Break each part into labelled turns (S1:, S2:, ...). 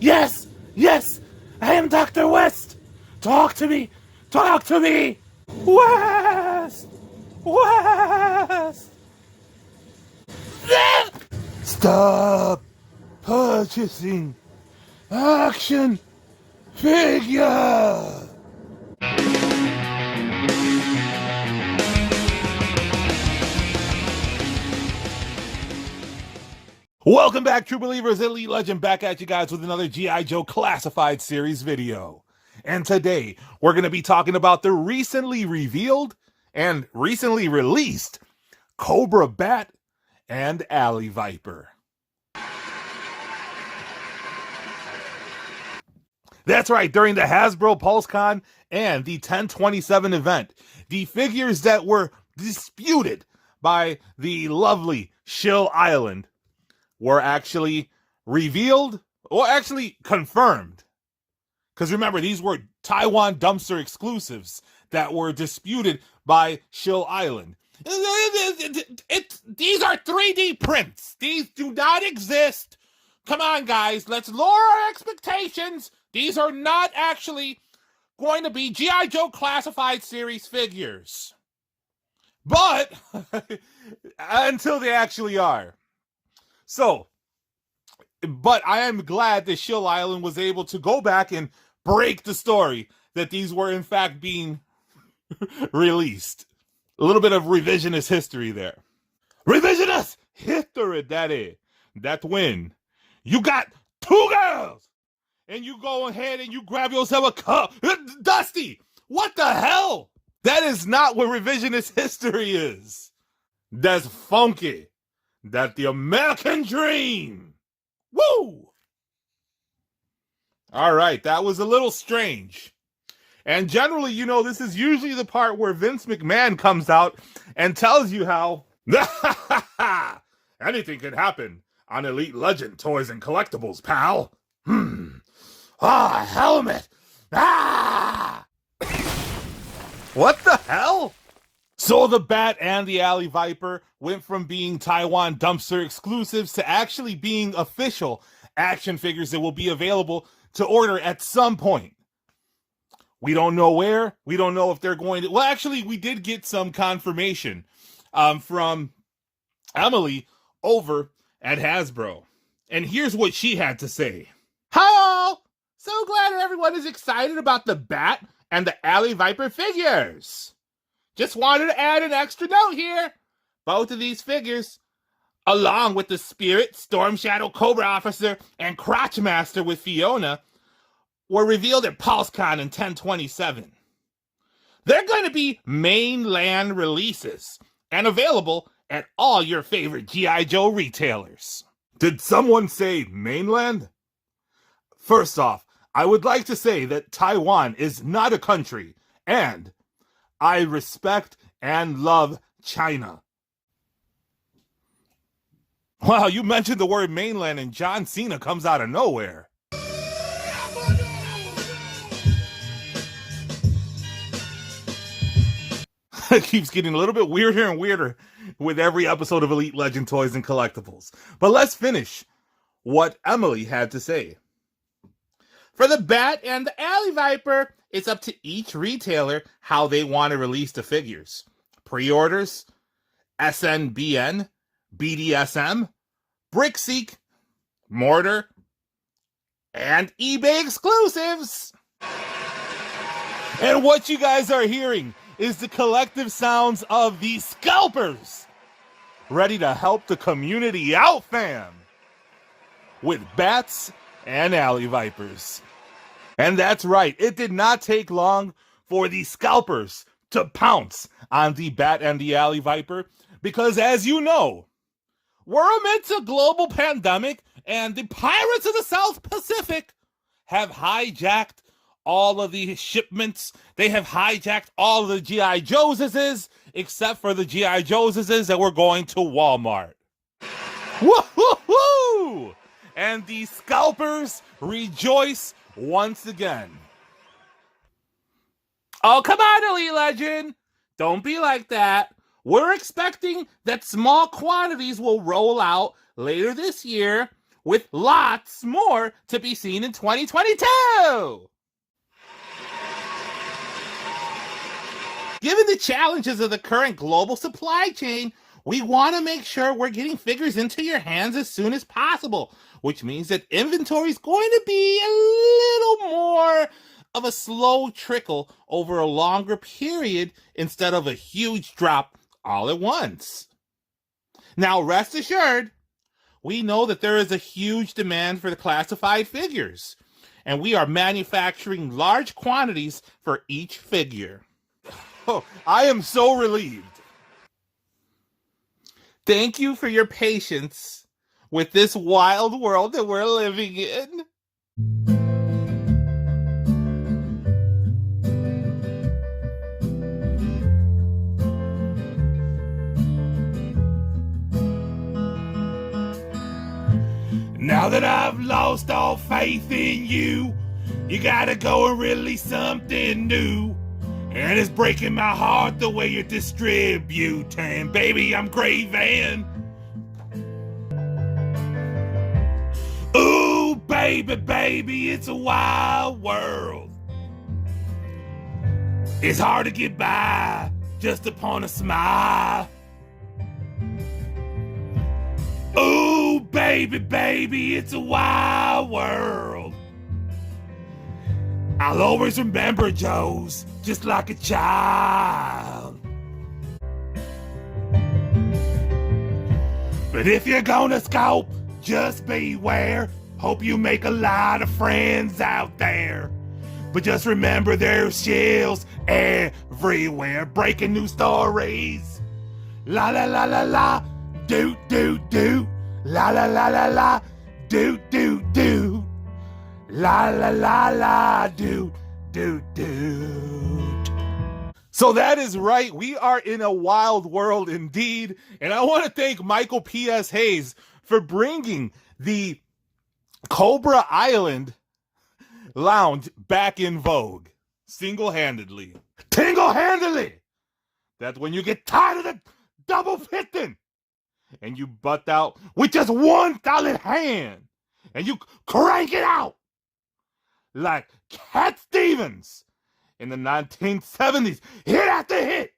S1: Yes! Yes! I am Dr. West! Talk to me! Talk to me! West! West! Stop purchasing action figure! Welcome back, true believers. Elite Legend back at you guys with another G.I. Joe Classified Series video. And today, we're going to be talking about the recently revealed and recently released Cobra B.A.T.S and Alley Viper. That's right, during the Hasbro PulseCon and the 1027 event, the figures that were disputed by the lovely Shill Island were actually revealed, or actually confirmed. Because remember, these were Taiwan dumpster exclusives that were disputed by Shill Island. These are 3D prints. These do not exist. Come on, guys. Let's lower our expectations. These are not actually going to be G.I. Joe Classified Series figures. But, until they actually are. So, but I am glad that Shill Island was able to go back and break the story that these were in fact being released. A little bit of revisionist history there. Revisionist history, daddy. That when you got two girls and you go ahead and you grab yourself a cup. Dusty, what the hell? That is not what revisionist history is. That's funky. That's the American dream. Woo! All right, that was a little strange. And generally, you know, this is usually the part where Vince McMahon comes out and tells you how anything can happen on Elite Legend Toys and Collectibles, pal. Helmet. What the hell? So the Bat and the Alley Viper went from being Taiwan dumpster exclusives to actually being official action figures that will be available to order at some point. We don't know where. We don't know if they're going to... Well, actually, we did get some confirmation from Emily over at Hasbro. And here's what she had to say. Hello! So glad everyone is excited about the Bat and the Alley Viper figures. Just wanted to add an extra note here. Both of these figures, along with the Spirit, Storm Shadow, Cobra Officer, and Crotch Master with Fiona, were revealed at PulseCon in 1027. They're going to be mainland releases and available at all your favorite G.I. Joe retailers. Did someone say mainland? First off, I would like to say that Taiwan is not a country, and I respect and love China. Wow, you mentioned the word mainland and John Cena comes out of nowhere. It keeps getting a little bit weirder and weirder with every episode of Elite Legend Toys and Collectibles. But let's finish what Emily had to say. For the Bat and the Alley Viper, it's up to each retailer how they want to release the figures. Pre-orders, SNBN, BDSM, BrickSeek, Mortar, and eBay exclusives. And what you guys are hearing is the collective sounds of the scalpers ready to help the community out, fam, with Bats and Alley Vipers. And that's right, it did not take long for the scalpers to pounce on the Bat and the Alley Viper, because as you know, we're amidst a global pandemic and the pirates of the South Pacific have hijacked all of the shipments. They have hijacked all of the G.I. Joeses, except for the G.I. Joeses that were going to Walmart. Woo-hoo-hoo! And the scalpers rejoice once again. Oh, come on, Elite Legend. Don't be like that. We're expecting that small quantities will roll out later this year with lots more to be seen in 2022. Given the challenges of the current global supply chain, we want to make sure we're getting figures into your hands as soon as possible, which means that inventory is going to be a little more of a slow trickle over a longer period instead of a huge drop all at once. Now, rest assured, we know that there is a huge demand for the classified figures, and we are manufacturing large quantities for each figure. Oh, I am so relieved. Thank you for your patience with this wild world that we're living in. Now that I've lost all faith in you, you gotta go and release something new. And it's breaking my heart the way you're distributing. Baby, I'm craving. Ooh, baby, it's a wild world. It's hard to get by just upon a smile. Ooh, baby, it's a wild world. I'll always remember Joe's just like a child. But if you're gonna scope, just beware. Hope you make a lot of friends out there. But just remember there's shills everywhere, breaking news stories. La la la la la, do do do. La la la la la, do do do. La la la la, do do do. So that is right. We are in a wild world indeed. And I want to thank Michael P.S. Hayes for bringing the Cobra Island Lounge back in vogue. Single-handedly. Tingle-handedly! That's when you get tired of the double fitting and you butt out with just one solid hand and you crank it out like Cat Stevens in the 1970s, hit after hit,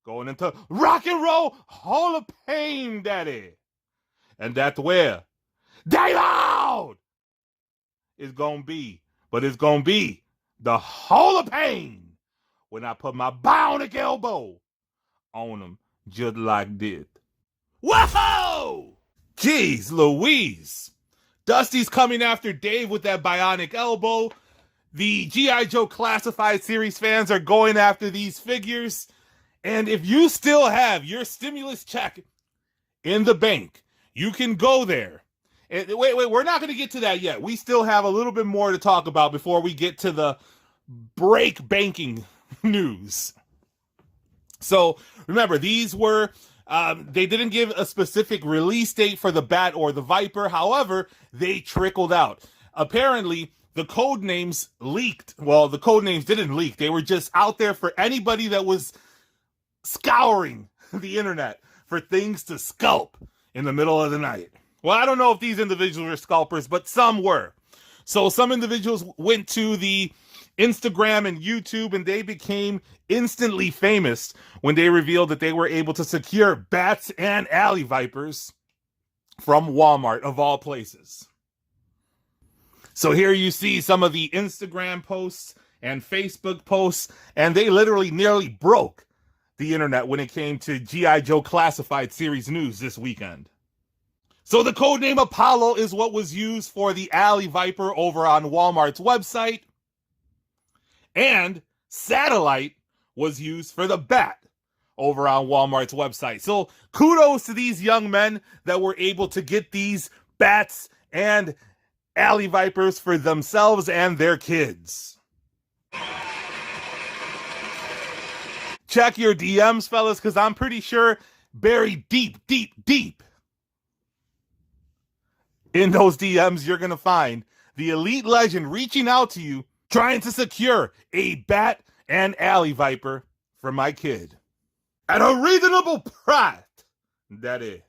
S1: going into Rock and Roll Hall of Fame, daddy. And that's where Day Loud is gonna be. But it's gonna be the Hall of Fame when I put my bionic elbow on him just like this. Whoa! Jeez Louise. Dusty's coming after Dave with that bionic elbow. The G.I. Joe Classified Series fans are going after these figures. And if you still have your stimulus check in the bank, you can go there. And wait, we're not going to get to that yet. We still have a little bit more to talk about before we get to the break banking news. So remember, these were, they didn't give a specific release date for the Bat or the Viper. However, they trickled out. Apparently, the code names leaked. Well, the code names didn't leak. They were just out there for anybody that was scouring the internet for things to scalp in the middle of the night. Well, I don't know if these individuals were scalpers, but some were. So some individuals went to the Instagram and YouTube and they became instantly famous when they revealed that they were able to secure bats and alley vipers from Walmart, of all places. So here you see some of the Instagram posts and Facebook posts, and they literally nearly broke the internet when it came to G.I. Joe Classified Series news this weekend. So the codename Apollo is what was used for the Alley Viper over on Walmart's website, and Satellite was used for the Bat over on Walmart's website. So kudos to these young men that were able to get these bats and Alley Vipers for themselves and their kids. Check your DMs, fellas, because I'm pretty sure buried deep in those DMs, you're going to find the elite legend reaching out to you, trying to secure a Bat and Alley Viper for my kid. At a reasonable price, that is.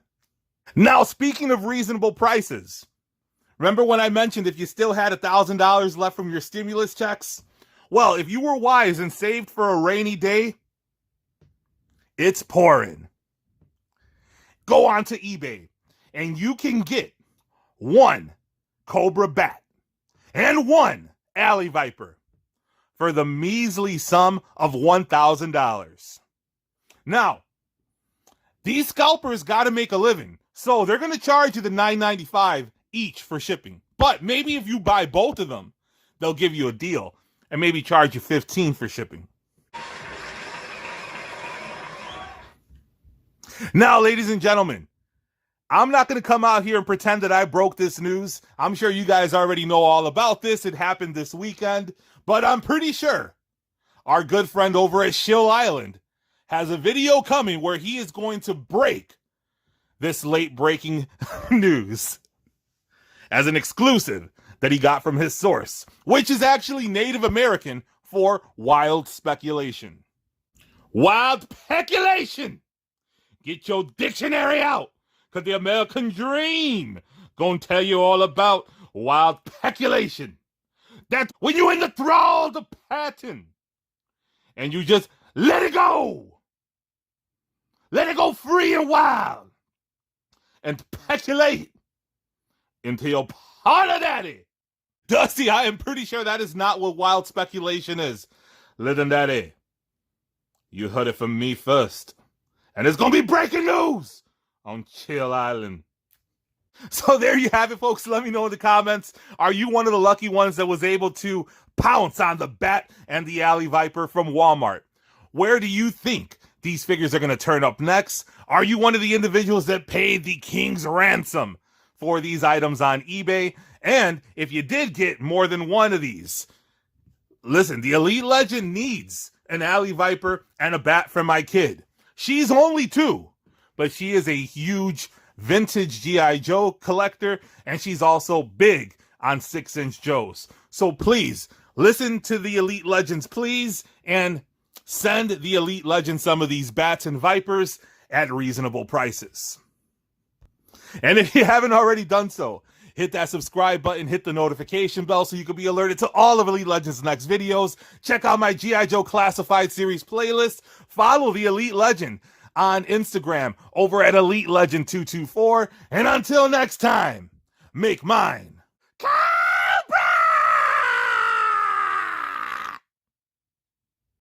S1: Now, speaking of reasonable prices, Remember when I mentioned if you still had $1,000 left from your stimulus checks? Well, if you were wise and saved for a rainy day, it's pouring. Go on to eBay and you can get one Cobra B.A.T.S and one Alley Viper for the measly sum of $1,000. Now, these scalpers got to make a living, so they're going to charge you the $9.95 each for shipping. But maybe if you buy both of them, they'll give you a deal and maybe charge you $15 for shipping. Now, ladies and gentlemen, I'm not going to come out here and pretend that I broke this news. I'm sure you guys already know all about this. It happened this weekend, but I'm pretty sure our good friend over at Shill Island has a video coming where he is going to break this late breaking news as an exclusive that he got from his source, which is actually Native American for wild speculation. Wild speculation! Get your dictionary out! Because the American dream gonna tell you all about wild speculation. That's when you're in the thrall of the pattern and you just let it go. Let it go free and wild and speculate into your parlor daddy. Dusty, I am pretty sure that is not what wild speculation is. Listen, daddy, you heard it from me first. And it's gonna be breaking news on Chill Island. So there you have it, folks. Let me know in the comments. Are you one of the lucky ones that was able to pounce on the Bat and the Alley Viper from Walmart? Where do you think these figures are going to turn up next? Are you one of the individuals that paid the king's ransom for these items on eBay? And if you did get more than one of these, listen, the Elite Legend needs an Alley Viper and a Bat for my kid. She's only 2. But she is a huge vintage G.I. Joe collector, and she's also big on 6-inch Joes. So please, listen to the Elite Legends, please, and send the Elite Legends some of these Bats and Vipers at reasonable prices. And if you haven't already done so, hit that subscribe button, hit the notification bell so you can be alerted to all of Elite Legends' next videos. Check out my G.I. Joe Classified Series playlist. Follow the Elite Legend on Instagram over at Elite Legend 224. And until next time, make mine.